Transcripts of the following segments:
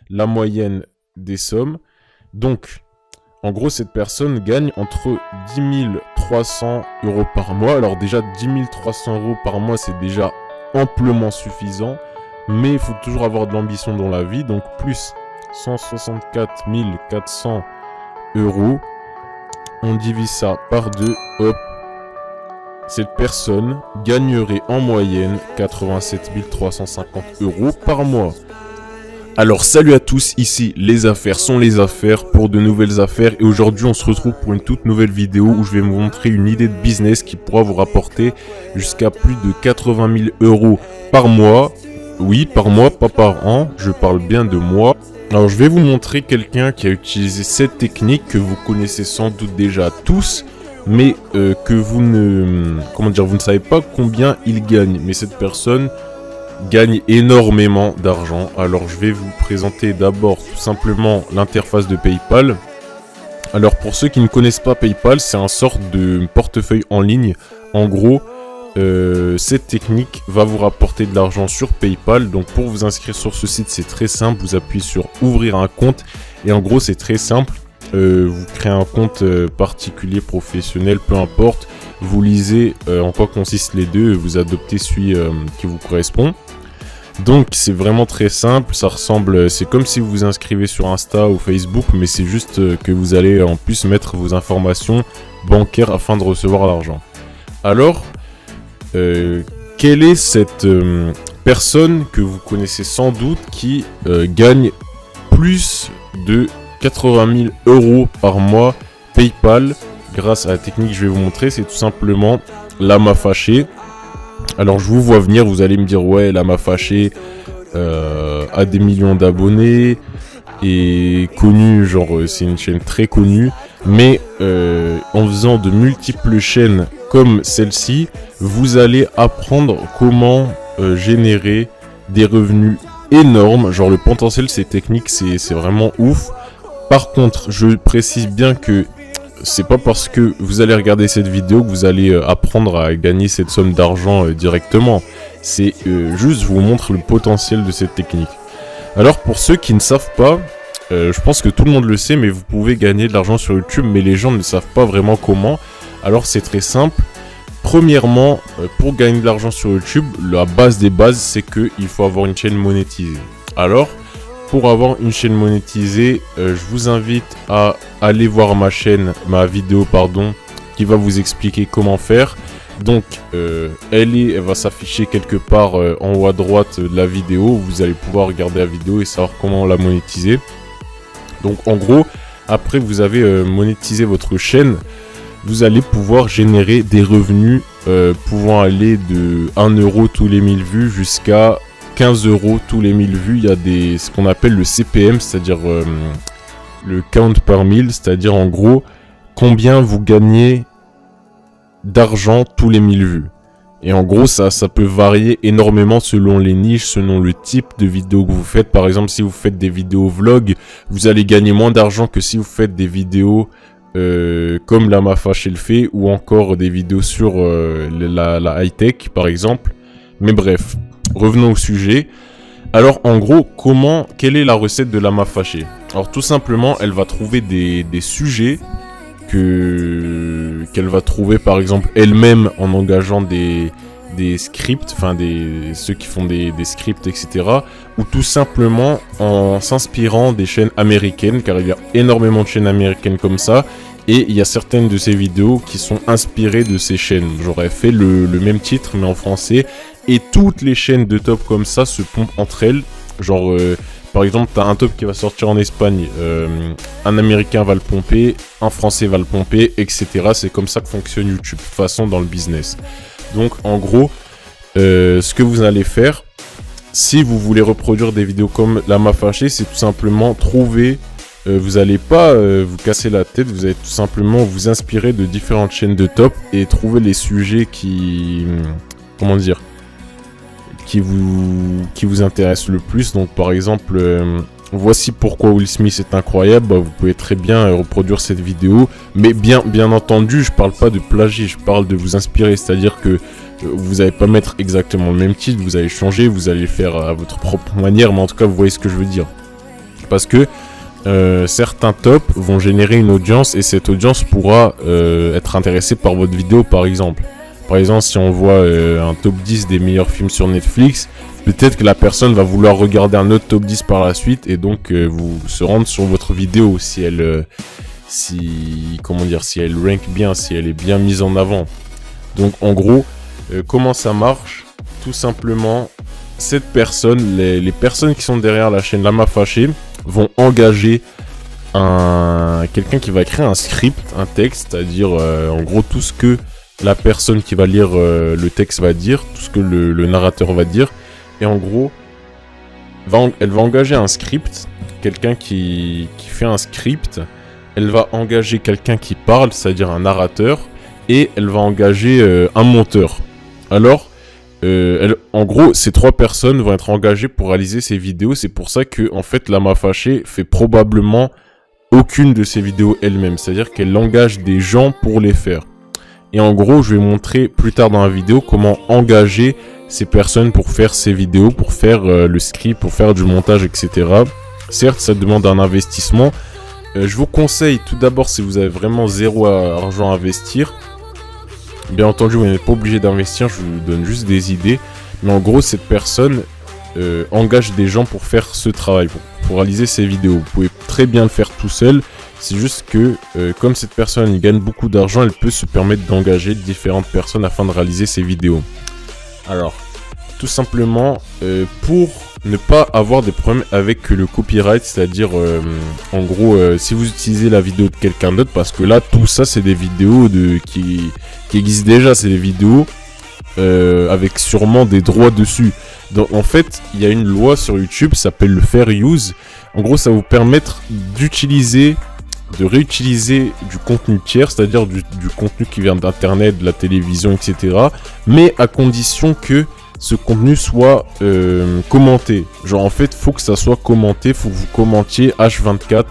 la moyenne des sommes. Donc, en gros, cette personne gagne entre 10 300 € par mois. Alors déjà, 10 300 € par mois, c'est déjà amplement suffisant. Mais il faut toujours avoir de l'ambition dans la vie. Donc, plus 164 400 €. On divise ça par 2. Hop. Cette personne gagnerait en moyenne 87 350 € par mois. Alors salut à tous, ici les affaires sont les affaires pour de nouvelles affaires et aujourd'hui on se retrouve pour une toute nouvelle vidéo où je vais vous montrer une idée de business qui pourra vous rapporter jusqu'à plus de 80 000 € par mois. Oui, par mois, pas par an, je parle bien de mois. Alors je vais vous montrer quelqu'un qui a utilisé cette technique que vous connaissez sans doute déjà tous, mais que vous ne savez pas combien il gagne. Mais cette personne gagne énormément d'argent. Alors je vais vous présenter d'abord tout simplement l'interface de PayPal. Alors pour ceux qui ne connaissent pas PayPal, c'est un sorte de portefeuille en ligne. En gros, cette technique va vous rapporter de l'argent sur PayPal. Donc pour vous inscrire sur ce site, c'est très simple. Vous appuyez sur ouvrir un compte et en gros c'est très simple. Vous créez un compte particulier, professionnel, peu importe. Vous lisez en quoi consistent les deux et vous adoptez celui qui vous correspond. Donc c'est vraiment très simple, ça ressemble, c'est comme si vous vous inscrivez sur Insta ou Facebook, mais c'est juste que vous allez en plus mettre vos informations bancaires afin de recevoir l'argent. Alors, quelle est cette personne que vous connaissez sans doute qui gagne plus de 80 000 € par mois PayPal grâce à la technique que je vais vous montrer? C'est tout simplement Lama Fâché. Alors je vous vois venir, vous allez me dire ouais, Lama Fâché a des millions d'abonnés et connu, genre c'est une chaîne très connue, mais en faisant de multiples chaînes comme celle-ci, vous allez apprendre comment générer des revenus énormes. Genre le potentiel de ces techniques c'est vraiment ouf. Par contre, je précise bien que c'est pas parce que vous allez regarder cette vidéo que vous allez apprendre à gagner cette somme d'argent directement. C'est juste, je vous montre le potentiel de cette technique. Alors pour ceux qui ne savent pas, je pense que tout le monde le sait, mais vous pouvez gagner de l'argent sur YouTube, mais les gens ne savent pas vraiment comment. Alors c'est très simple. Premièrement, pour gagner de l'argent sur YouTube, la base des bases, c'est qu'il faut avoir une chaîne monétisée. Alors, pour avoir une chaîne monétisée, je vous invite à aller voir ma vidéo qui va vous expliquer comment faire. Donc elle va s'afficher quelque part en haut à droite de la vidéo. Vous allez pouvoir regarder la vidéo et savoir comment la monétiser. Donc en gros, après vous avez monétisé votre chaîne, vous allez pouvoir générer des revenus pouvant aller de 1 € tous les 1000 vues jusqu'à 15 € tous les 1000 vues. Il y a ce qu'on appelle le CPM, c'est-à-dire le count per 1000, c'est-à-dire en gros combien vous gagnez d'argent tous les 1000 vues. Et en gros ça peut varier énormément selon les niches, selon le type de vidéo que vous faites. Par exemple, si vous faites des vidéos vlog, vous allez gagner moins d'argent que si vous faites des vidéos comme Lama Fâché le fait, ou encore des vidéos sur la high-tech par exemple. Mais bref, revenons au sujet. Alors en gros, quelle est la recette de Lama Fâché? Alors tout simplement, elle va trouver des sujets qu'elle va trouver par exemple elle-même en engageant des scripts, enfin ceux qui font des scripts, etc. Ou tout simplement en s'inspirant des chaînes américaines, car il y a énormément de chaînes américaines comme ça. Et il y a certaines de ces vidéos qui sont inspirées de ces chaînes. J'aurais fait le même titre mais en français. Et toutes les chaînes de top comme ça se pompent entre elles. Genre par exemple, tu as un top qui va sortir en Espagne, un américain va le pomper, un français va le pomper, etc. C'est comme ça que fonctionne YouTube, de toute façon dans le business. Donc en gros, ce que vous allez faire, si vous voulez reproduire des vidéos comme Lama Fâché, c'est tout simplement trouver, vous n'allez pas vous casser la tête, vous allez tout simplement vous inspirer de différentes chaînes de top et trouver les sujets qui vous intéressent le plus. Donc par exemple, voici pourquoi Will Smith est incroyable. Vous pouvez très bien reproduire cette vidéo, mais bien entendu, je parle pas de plagier, je parle de vous inspirer, c'est-à-dire que Vous n'allez pas mettre exactement le même titre, vous allez changer, vous allez le faire à votre propre manière, mais en tout cas, vous voyez ce que je veux dire. Parce que certains tops vont générer une audience et cette audience pourra être intéressée par votre vidéo, par exemple. Par exemple, si on voit un top 10 des meilleurs films sur Netflix, peut-être que la personne va vouloir regarder un autre top 10 par la suite et donc vous se rendre sur votre vidéo si elle, si elle rank bien, si elle est bien mise en avant. Donc en gros, comment ça marche? Tout simplement, cette personne, les personnes qui sont derrière la chaîne Lama Fâché vont engager quelqu'un qui va écrire un script, un texte, c'est-à-dire en gros tout ce que la personne qui va lire le texte va dire, tout ce que le narrateur va dire, et en gros, elle va engager un script, quelqu'un qui fait un script, elle va engager quelqu'un qui parle, c'est-à-dire un narrateur, et elle va engager un monteur. Alors, en gros, ces 3 personnes vont être engagées pour réaliser ces vidéos. C'est pour ça que, en fait, Lama Fâché fait probablement aucune de ces vidéos elle-même. C'est-à-dire qu'elle engage des gens pour les faire. Et en gros, je vais montrer plus tard dans la vidéo comment engager ces personnes pour faire ces vidéos, pour faire le script, pour faire du montage, etc. Certes, ça demande un investissement. Je vous conseille tout d'abord, si vous avez vraiment zéro argent à investir, bien entendu, vous n'êtes pas obligé d'investir, je vous donne juste des idées. Mais en gros, cette personne engage des gens pour faire ce travail, pour réaliser ces vidéos. Vous pouvez très bien le faire tout seul. C'est juste que, comme cette personne gagne beaucoup d'argent, elle peut se permettre d'engager différentes personnes afin de réaliser ces vidéos. Alors, tout simplement, pour ne pas avoir des problèmes avec le copyright, c'est-à-dire, en gros, si vous utilisez la vidéo de quelqu'un d'autre, parce que là, tout ça, c'est des vidéos qui existent déjà, c'est des vidéos avec sûrement des droits dessus. Donc, en fait, il y a une loi sur YouTube, ça s'appelle le Fair Use. En gros, ça va vous permettre de réutiliser du contenu tiers, c'est-à-dire du contenu qui vient d'internet, de la télévision, etc. Mais à condition que ce contenu soit commenté. Genre en fait, faut que ça soit commenté, faut que vous commentiez H24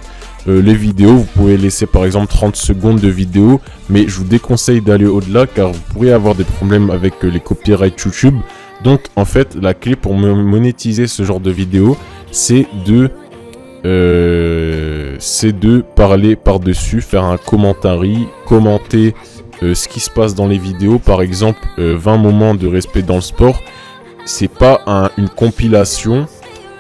les vidéos. Vous pouvez laisser par exemple 30 secondes de vidéo, mais je vous déconseille d'aller au-delà car vous pourrez avoir des problèmes avec les copyrights YouTube. Donc en fait, la clé pour monétiser ce genre de vidéo, c'est de parler par-dessus, faire un commentary, commenter ce qui se passe dans les vidéos. Par exemple, 20 moments de respect dans le sport. C'est pas une compilation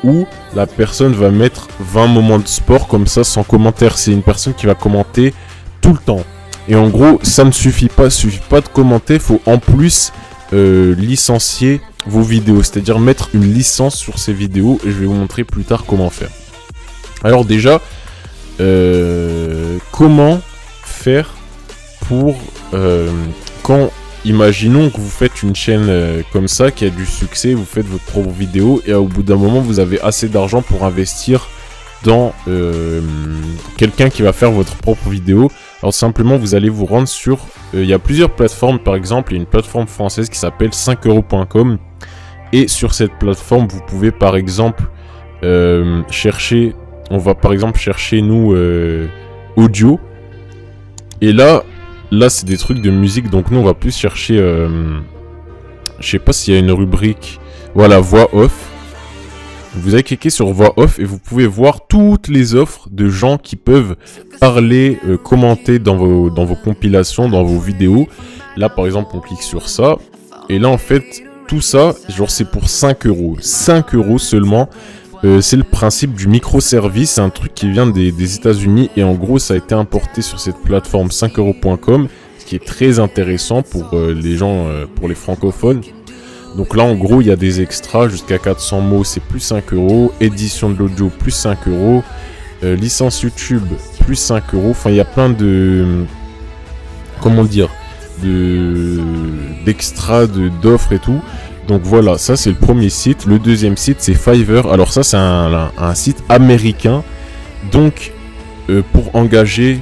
où la personne va mettre 20 moments de sport comme ça sans commentaire. C'est une personne qui va commenter tout le temps. Et en gros, ça ne suffit pas. Il suffit pas de commenter. Il faut en plus licencier vos vidéos. C'est-à-dire mettre une licence sur ces vidéos. Et je vais vous montrer plus tard comment faire. Alors déjà, comment faire pour imaginons que vous faites une chaîne comme ça, qui a du succès, vous faites votre propre vidéo et au bout d'un moment, vous avez assez d'argent pour investir dans quelqu'un qui va faire votre propre vidéo. Alors simplement, vous allez vous rendre sur... il y a plusieurs plateformes, par exemple, il y a une plateforme française qui s'appelle 5euros.com et sur cette plateforme, vous pouvez par exemple chercher... On va par exemple chercher nous audio et là c'est des trucs de musique, donc nous on va plus chercher je sais pas s'il y a une rubrique, voilà, voix off. Vous allez cliquer sur voix off et vous pouvez voir toutes les offres de gens qui peuvent parler, commenter dans vos compilations, dans vos vidéos. Là par exemple on clique sur ça et là en fait tout ça genre c'est pour 5 euros, 5 euros seulement. C'est le principe du microservice, c'est un truc qui vient des États-Unis et en gros ça a été importé sur cette plateforme 5euros.com, ce qui est très intéressant pour les gens, pour les francophones. Donc là en gros il y a des extras jusqu'à 400 mots, c'est plus 5 euros, édition de l'audio plus 5 euros, licence YouTube plus 5 euros, enfin il y a plein de... comment dire, d'extras, d'offres et tout. Donc voilà, ça c'est le premier site. Le deuxième site c'est Fiverr. Alors ça c'est un site américain. Donc pour engager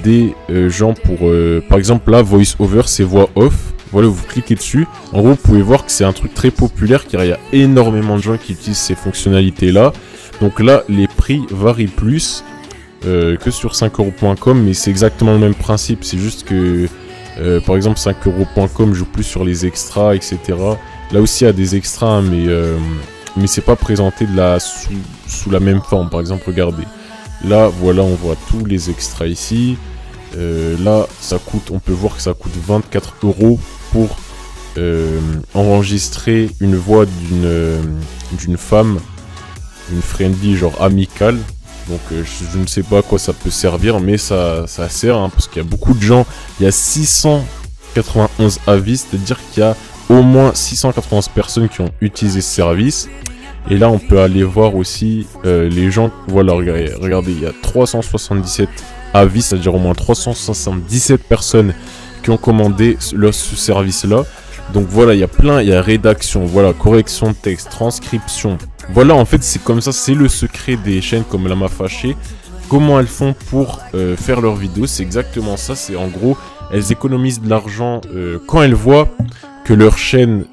des gens pour... par exemple là, voice over c'est voix off. Voilà, vous cliquez dessus. En gros vous pouvez voir que c'est un truc très populaire car il y a énormément de gens qui utilisent ces fonctionnalités là. Donc là les prix varient plus que sur 5euros.com. Mais c'est exactement le même principe. C'est juste que Par exemple 5euros.com joue plus sur les extras, etc. Là aussi il y a des extras, mais c'est pas présenté sous la même forme. Par exemple, regardez. Là, voilà, on voit tous les extras ici. Là, on peut voir que ça coûte 24 € pour enregistrer une voix d'une femme, une friendly genre amicale. Donc je ne sais pas à quoi ça peut servir, mais ça sert, hein, parce qu'il y a beaucoup de gens. Il y a 691 avis, c'est-à-dire qu'il y a au moins 691 personnes qui ont utilisé ce service. Et là, on peut aller voir aussi les gens. Voilà, regardez, il y a 377 avis, c'est-à-dire au moins 377 personnes qui ont commandé ce service-là. Donc voilà, il y a rédaction, voilà, correction de texte, transcription. Voilà, en fait, c'est comme ça, c'est le secret des chaînes comme Lama Fâché. Comment elles font pour faire leurs vidéos, c'est exactement ça. C'est en gros, elles économisent de l'argent quand elles voient que leur chaîne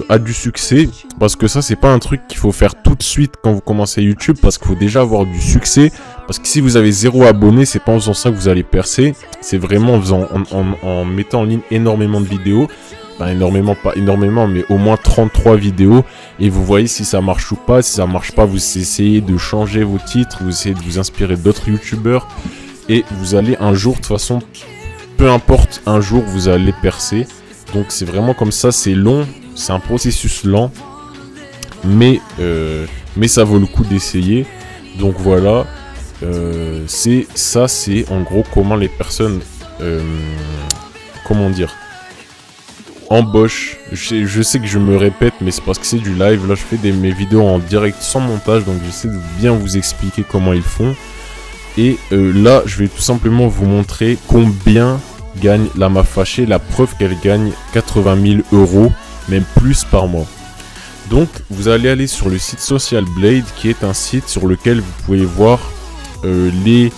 a du succès. Parce que ça, c'est pas un truc qu'il faut faire tout de suite quand vous commencez YouTube, parce qu'il faut déjà avoir du succès. Parce que si vous avez 0 abonnés, c'est pas en faisant ça que vous allez percer. C'est vraiment en mettant en ligne énormément de vidéos. Pas énormément, mais au moins 33 vidéos. Et vous voyez si ça marche ou pas. Si ça marche pas, vous essayez de changer vos titres. Vous essayez de vous inspirer d'autres youtubeurs. Et vous allez un jour, de toute façon, peu importe, un jour, vous allez percer. Donc c'est vraiment comme ça, c'est long. C'est un processus lent. Mais ça vaut le coup d'essayer. Donc voilà. C'est en gros comment les personnes... comment dire, embauche. Je sais que je me répète, mais c'est parce que c'est du live. Là, je fais mes vidéos en direct sans montage, donc j'essaie de bien vous expliquer comment ils font. Et là, je vais tout simplement vous montrer combien gagne Lama Fâché. La preuve qu'elle gagne 80 000 €, même plus par mois. Donc, vous allez aller sur le site Social Blade, qui est un site sur lequel vous pouvez voir les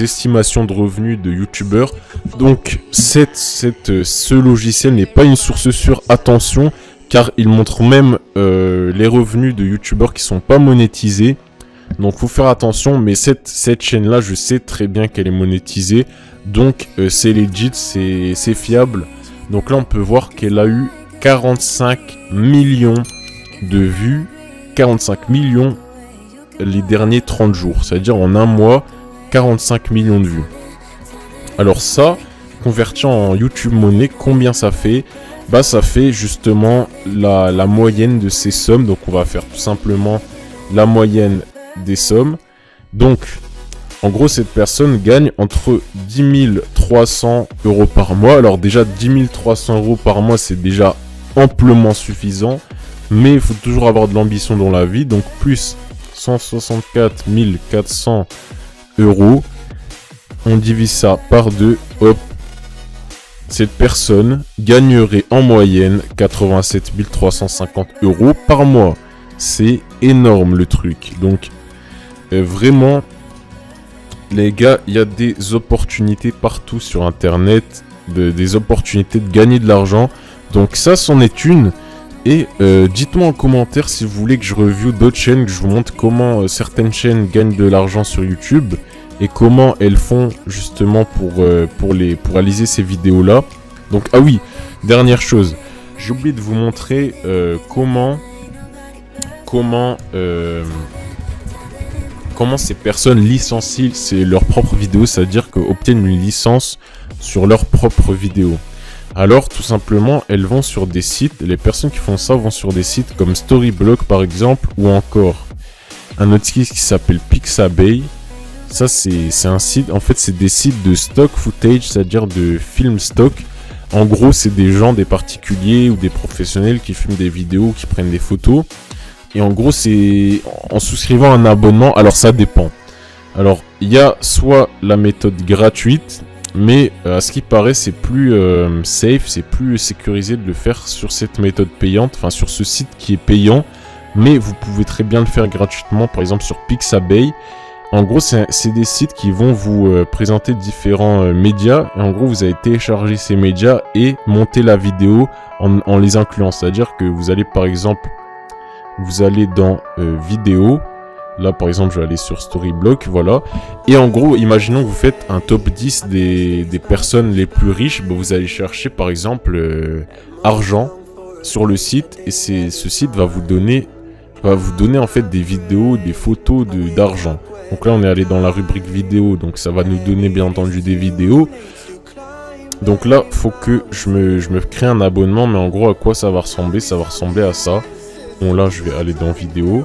estimations de revenus de youtubeurs. Donc ce logiciel n'est pas une source sûre, attention, car il montre même les revenus de youtubeurs qui sont pas monétisés. Donc faut faire attention, mais cette chaîne là, je sais très bien qu'elle est monétisée, donc c'est legit, c'est fiable. Donc là on peut voir qu'elle a eu 45 millions de vues, 45 millions les derniers 30 jours, c'est-à-dire en un mois, 45 millions de vues. Alors ça, converti en YouTube monnaie, combien ça fait? Bah ça fait justement la moyenne de ces sommes. Donc on va faire tout simplement la moyenne des sommes. Donc en gros cette personne gagne entre 10 300 € par mois. Alors déjà 10 300 € par mois, c'est déjà amplement suffisant, mais il faut toujours avoir de l'ambition dans la vie. Donc plus 164 400 €, on divise ça par 2, hop, cette personne gagnerait en moyenne 87 350 € par mois. C'est énorme le truc. Donc vraiment les gars, il y a des opportunités partout sur internet, des opportunités de gagner de l'argent. Donc ça, c'en est une. Et dites-moi en commentaire si vous voulez que je review d'autres chaînes, que je vous montre comment certaines chaînes gagnent de l'argent sur YouTube et comment elles font justement pour réaliser ces vidéos-là. Donc, ah oui, dernière chose, j'ai oublié de vous montrer comment ces personnes licencient leurs propres vidéos, c'est-à-dire qu'obtiennent une licence sur leurs propres vidéos. Alors, tout simplement, elles vont sur des sites. Les personnes qui font ça vont sur des sites comme Storyblock, par exemple, ou encore un autre site qui s'appelle Pixabay. Ça, c'est un site... En fait, c'est des sites de stock footage, c'est-à-dire de film stock. En gros, c'est des gens, des particuliers ou des professionnels qui filment des vidéos, qui prennent des photos. Et en gros, c'est en souscrivant un abonnement. Alors, ça dépend. Alors, il y a soit la méthode gratuite... Mais à ce qui paraît, c'est plus safe, c'est plus sécurisé de le faire sur cette méthode payante, enfin sur ce site qui est payant. Mais vous pouvez très bien le faire gratuitement, par exemple sur Pixabay. En gros, c'est des sites qui vont vous présenter différents médias. Et en gros, vous allez télécharger ces médias et monter la vidéo en les incluant. C'est-à-dire que vous allez par exemple, vous allez dans vidéo. Là, par exemple, je vais aller sur Storyblock, voilà. Et en gros, imaginons que vous faites un top 10 des personnes les plus riches. Bah, vous allez chercher, par exemple, argent sur le site. Et ce site va vous donner en fait des vidéos, des photos d'argent. Donc là, on est allé dans la rubrique vidéo. Donc ça va nous donner, bien entendu, des vidéos. Donc là, faut que je me crée un abonnement. Mais en gros, à quoi ça va ressembler? Ça va ressembler à ça. Bon, là, je vais aller dans vidéo.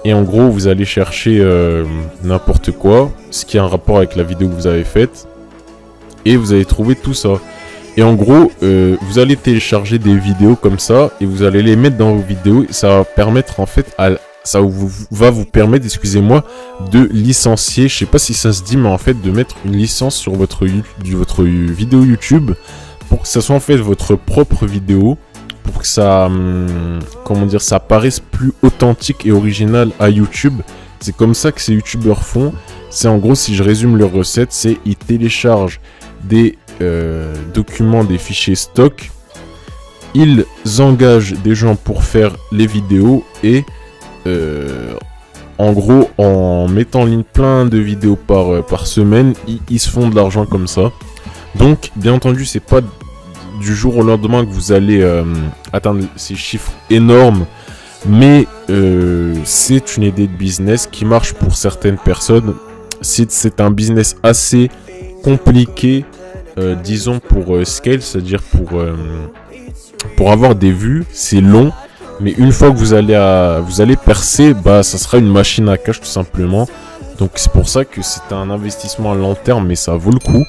Et en gros, vous allez chercher n'importe quoi, ce qui a un rapport avec la vidéo que vous avez faite. Et vous allez trouver tout ça. Et en gros, vous allez télécharger des vidéos comme ça. Et vous allez les mettre dans vos vidéos. Et ça va permettre en fait, va vous permettre, excusez-moi, de licencier. Je sais pas si ça se dit, mais en fait, de mettre une licence sur votre vidéo YouTube. Pour que ça soit en fait votre propre vidéo. Pour que ça, comment dire, ça paraisse plus authentique et original à YouTube. C'est comme ça que ces youtubeurs font. C'est en gros, si je résume leur recette, c'est ils téléchargent des documents, des fichiers stock. Ils engagent des gens pour faire les vidéos et en gros, en mettant en ligne plein de vidéos par semaine, ils se font de l'argent comme ça. Donc, bien entendu, c'est pas du jour au lendemain que vous allez atteindre ces chiffres énormes, mais c'est une idée de business qui marche pour certaines personnes. C'est un business assez compliqué, disons, pour scale, c'est-à-dire pour avoir des vues, c'est long, mais une fois que vous allez percer, bah ça sera une machine à cash tout simplement. Donc c'est pour ça que c'est un investissement à long terme, mais ça vaut le coup.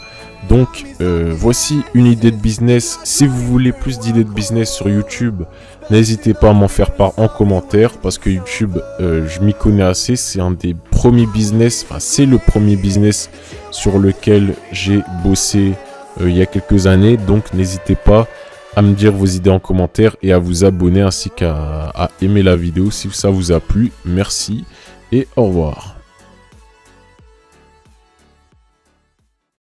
Donc voici une idée de business. Si vous voulez plus d'idées de business sur YouTube, n'hésitez pas à m'en faire part en commentaire, parce que YouTube, je m'y connais assez. C'est un des premiers business, enfin c'est le premier business sur lequel j'ai bossé il y a quelques années. Donc n'hésitez pas à me dire vos idées en commentaire et à vous abonner, ainsi qu'à aimer la vidéo si ça vous a plu. Merci et au revoir.